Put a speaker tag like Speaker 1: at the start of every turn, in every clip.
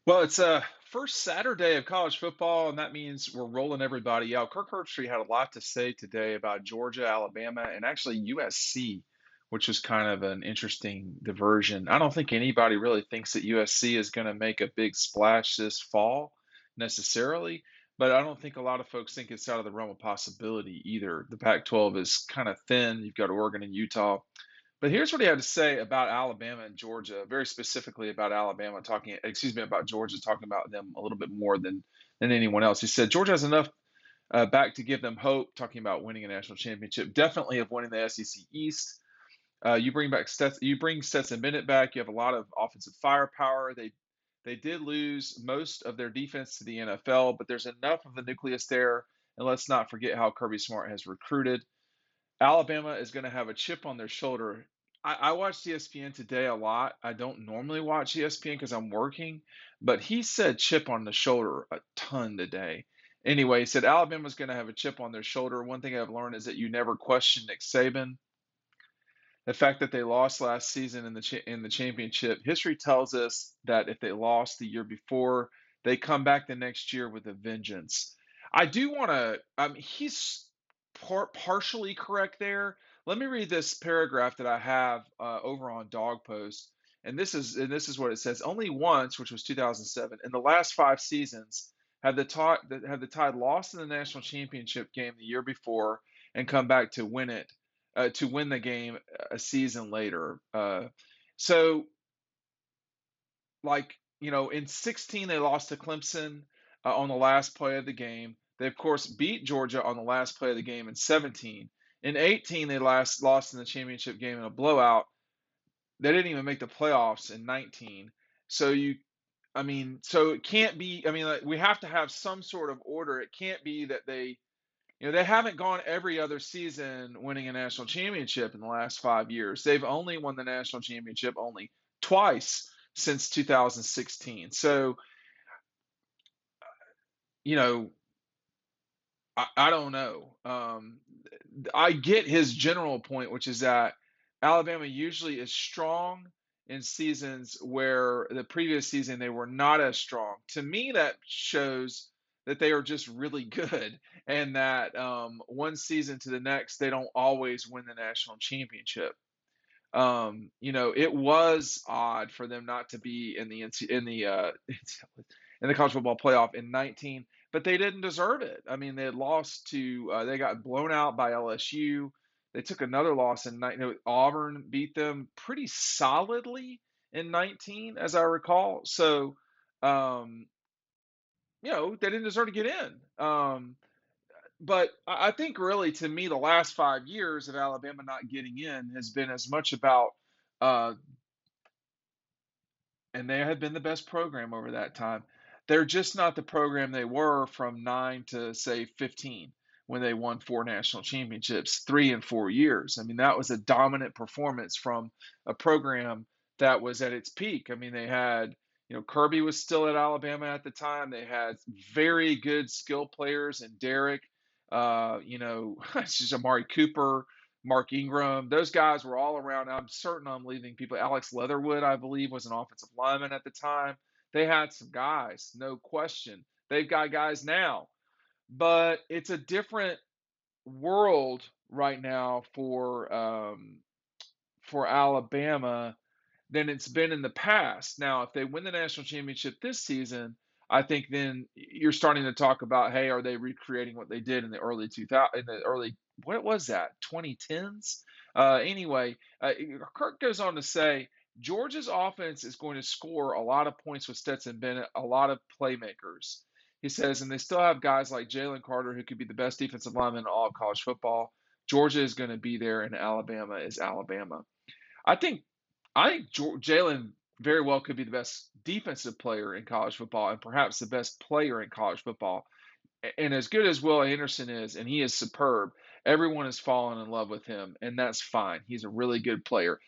Speaker 1: Well, it's first Saturday of college football, and that means we're rolling everybody out. Kirk Herbstreit had a lot to say today about Georgia, Alabama, and actually USC, which was kind of an interesting diversion. I don't think anybody really thinks that USC is going to make a big splash this fall necessarily, but I don't think a lot of folks think it's out of the realm of possibility either. The Pac-12 is kind of thin. You've got Oregon and Utah. But here's what he had to say about Alabama and Georgia, very specifically about Alabama, about Georgia, talking about them a little bit more than anyone else. He said Georgia has enough back to give them hope, talking about winning a national championship, definitely of winning the SEC East. You bring Stetson Bennett back. You have a lot of offensive firepower. They did lose most of their defense to the NFL, but there's enough of the nucleus there. And let's not forget how Kirby Smart has recruited. Alabama is going to have a chip on their shoulder. I watched ESPN today a lot. I don't normally watch ESPN because I'm working, but he said chip on the shoulder a ton today. Anyway, he said Alabama's going to have a chip on their shoulder. One thing I've learned is that you never question Nick Saban. The fact that they lost last season in the championship, history tells us that if they lost the year before, they come back the next year with a vengeance. I do want to. He's partially correct there. Let me read this paragraph that I have over on Dog Post, and this is what it says. Only once, which was 2007, in the last five seasons, have the Tide lost in the national championship game the year before and come back to win the game a season later. So, in 16, they lost to Clemson on the last play of the game. They, of course, beat Georgia on the last play of the game in 17. In 18, they last lost in the championship game in a blowout. They didn't even make the playoffs in 19. So so it can't be. Like, we have to have some sort of order. It can't be that they haven't gone every other season winning a national championship in the last 5 years. They've only won the national championship only twice since 2016. So, you know, I don't know. I get his general point, which is that Alabama usually is strong in seasons where the previous season they were not as strong. To me, that shows that they are just really good, and that one season to the next, they don't always win the national championship. It was odd for them not to be in the college football playoff in 19, but they didn't deserve it. I mean, they had lost they got blown out by LSU. They took another loss in 19. Auburn beat them pretty solidly in 19, as I recall. So, um, they didn't deserve to get in. But I think really, to me, the last 5 years of Alabama not getting in has been as much about, uh, and they had been the best program over that time. They're just not the program they were from 9 to, say, 15, when they won four national championships, 3 and 4 years. I mean, that was a dominant performance from a program that was at its peak. I mean, they had, Kirby was still at Alabama at the time. They had very good skill players and Derek, it's just Amari Cooper, Mark Ingram. Those guys were all around. I'm certain I'm leaving people. Alex Leatherwood, I believe, was an offensive lineman at the time. They had some guys, no question. They've got guys now, but it's a different world right now for Alabama than it's been in the past. Now, if they win the national championship this season, I think then you're starting to talk about, hey, are they recreating what they did in the early 2000, in the early, what was that, 2010s? Anyway, Kirk goes on to say Georgia's offense is going to score a lot of points with Stetson Bennett, a lot of playmakers. He says, and they still have guys like Jalen Carter, who could be the best defensive lineman in all of college football. Georgia is going to be there, and Alabama is Alabama. I think Jalen very well could be the best defensive player in college football and perhaps the best player in college football. And as good as Will Anderson is, and he is superb, everyone has fallen in love with him, and that's fine. He's a really good player.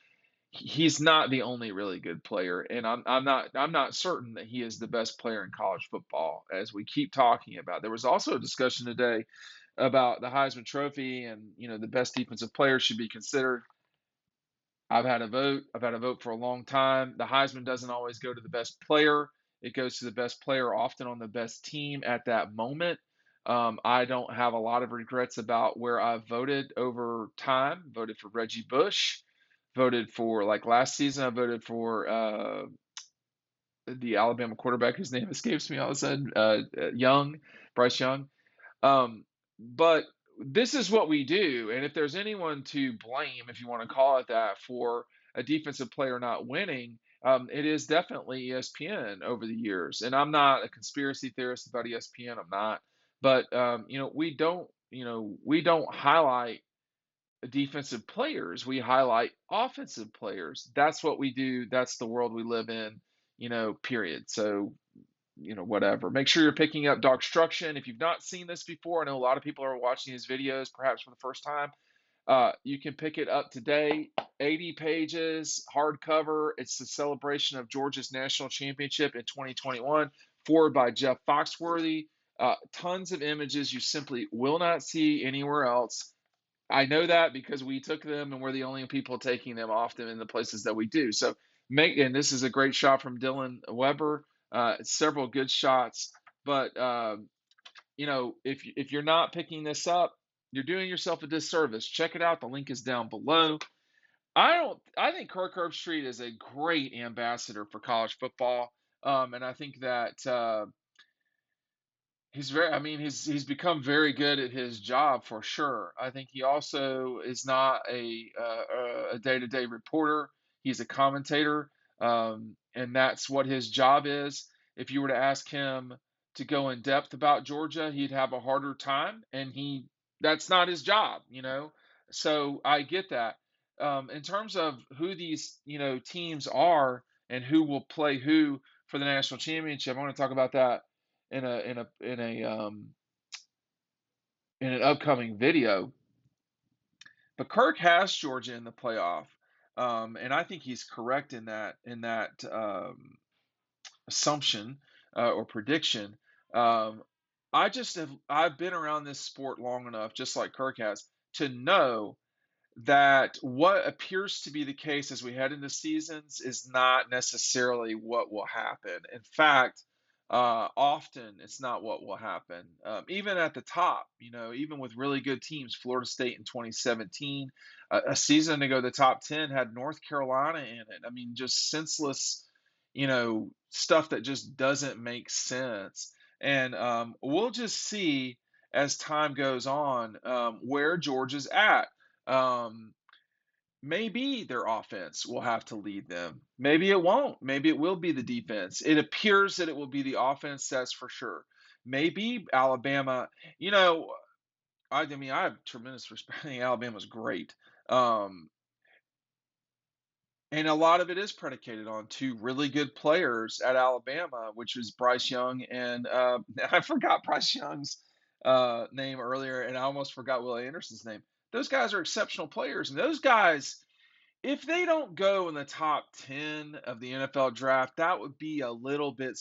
Speaker 1: He's not the only really good player, and I'm not certain that he is the best player in college football, as we keep talking about. There was also a discussion today about the Heisman Trophy, and the best defensive player should be considered. I've had a vote. I've had a vote for a long time. The Heisman doesn't always go to the best player. It goes to the best player, often on the best team at that moment. I don't have a lot of regrets about where I voted over time. Voted for Reggie Bush. Voted for, like last season, I voted for the Alabama quarterback whose name escapes me all of a sudden, Bryce Young. Um, but this is what we do. And if there's anyone to blame, if you want to call it that, for a defensive player not winning, it is definitely ESPN over the years. And I'm not a conspiracy theorist about ESPN. I'm not. But we don't highlight defensive players. We highlight offensive players. That's what we do. That's the world we live in. Period. So whatever. Make sure you're picking up DAWGSTRUCTION. If you've not seen this before, I know a lot of people are watching these videos perhaps for the first time. You can pick it up today. 80 pages, hardcover. It's the celebration of Georgia's national championship in 2021, forward by Jeff Foxworthy. Tons of images you simply will not see anywhere else. I know that because we took them and we're the only people taking them often in the places that we do. So and this is a great shot from Dylan Weber. Several good shots, but if you're not picking this up, you're doing yourself a disservice. Check it out. The link is down below. I think Kirk Herbstreit is a great ambassador for college football, and I think that he's become very good at his job for sure. I think he also is not a day-to-day reporter. He's a commentator, and that's what his job is. If you were to ask him to go in depth about Georgia, he'd have a harder time, and that's not his job. So I get that. In terms of who these teams are and who will play who for the national championship, I want to talk about that in an upcoming video. But Kirk has Georgia in the playoff, and I think he's correct in that assumption or prediction. Um, I've been around this sport long enough, just like Kirk has, to know that what appears to be the case as we head into seasons is not necessarily what will happen. In fact, often it's not what will happen. Even at the top, even with really good teams, Florida State in 2017, a season ago, the top 10 had North Carolina in it. I mean, just senseless, stuff that just doesn't make sense. And we'll just see as time goes on where Georgia's at. Um, Maybe their offense will have to lead them. Maybe it won't. Maybe it will be the defense. It appears that it will be the offense, that's for sure. Maybe Alabama, I have tremendous respect. I think Alabama's great. Um, and a lot of it is predicated on two really good players at Alabama, which was Bryce Young and I forgot Bryce Young's name earlier, and I almost forgot Will Anderson's name. Those guys are exceptional players, and those guys, if they don't go in the top 10 of the NFL draft, that would be a little bit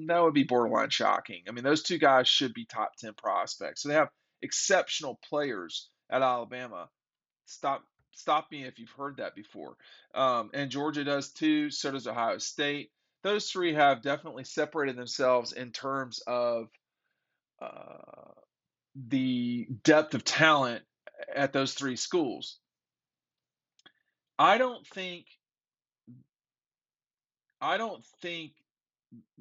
Speaker 1: that would be borderline shocking. I mean, those two guys should be top 10 prospects. So they have exceptional players at Alabama. Stop me if you've heard that before. And Georgia does too. So does Ohio State. Those three have definitely separated themselves in terms of uh, the depth of talent at those three schools. I don't think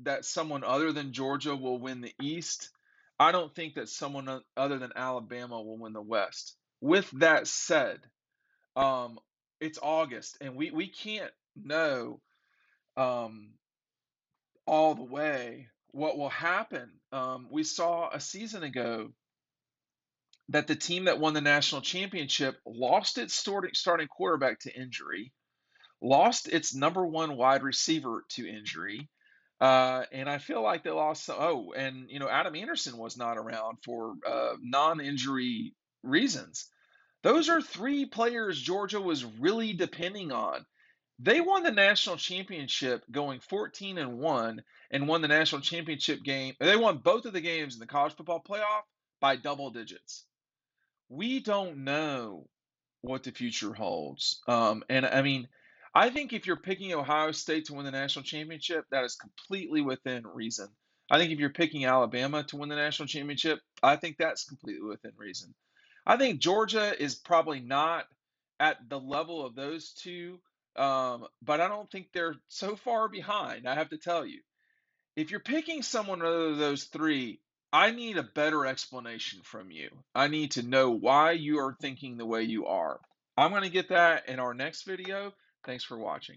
Speaker 1: that someone other than Georgia will win the East. I don't think that someone other than Alabama will win the West. With that said, um, it's August, and we can't know um, all the way what will happen. We saw a season ago that the team that won the national championship lost its starting quarterback to injury, lost its number one wide receiver to injury. And I feel like they lost some. Oh, and Adam Anderson was not around for non-injury reasons. Those are three players Georgia was really depending on. They won the national championship going 14-1 and won the national championship game. They won both of the games in the college football playoff by double digits. We don't know what the future holds. And I mean, I think if you're picking Ohio State to win the national championship, that is completely within reason. I think if you're picking Alabama to win the national championship, I think that's completely within reason. I think Georgia is probably not at the level of those two, but I don't think they're so far behind. I have to tell you, if you're picking someone other than those three, I need a better explanation from you. I need to know why you are thinking the way you are. I'm going to get that in our next video. Thanks for watching.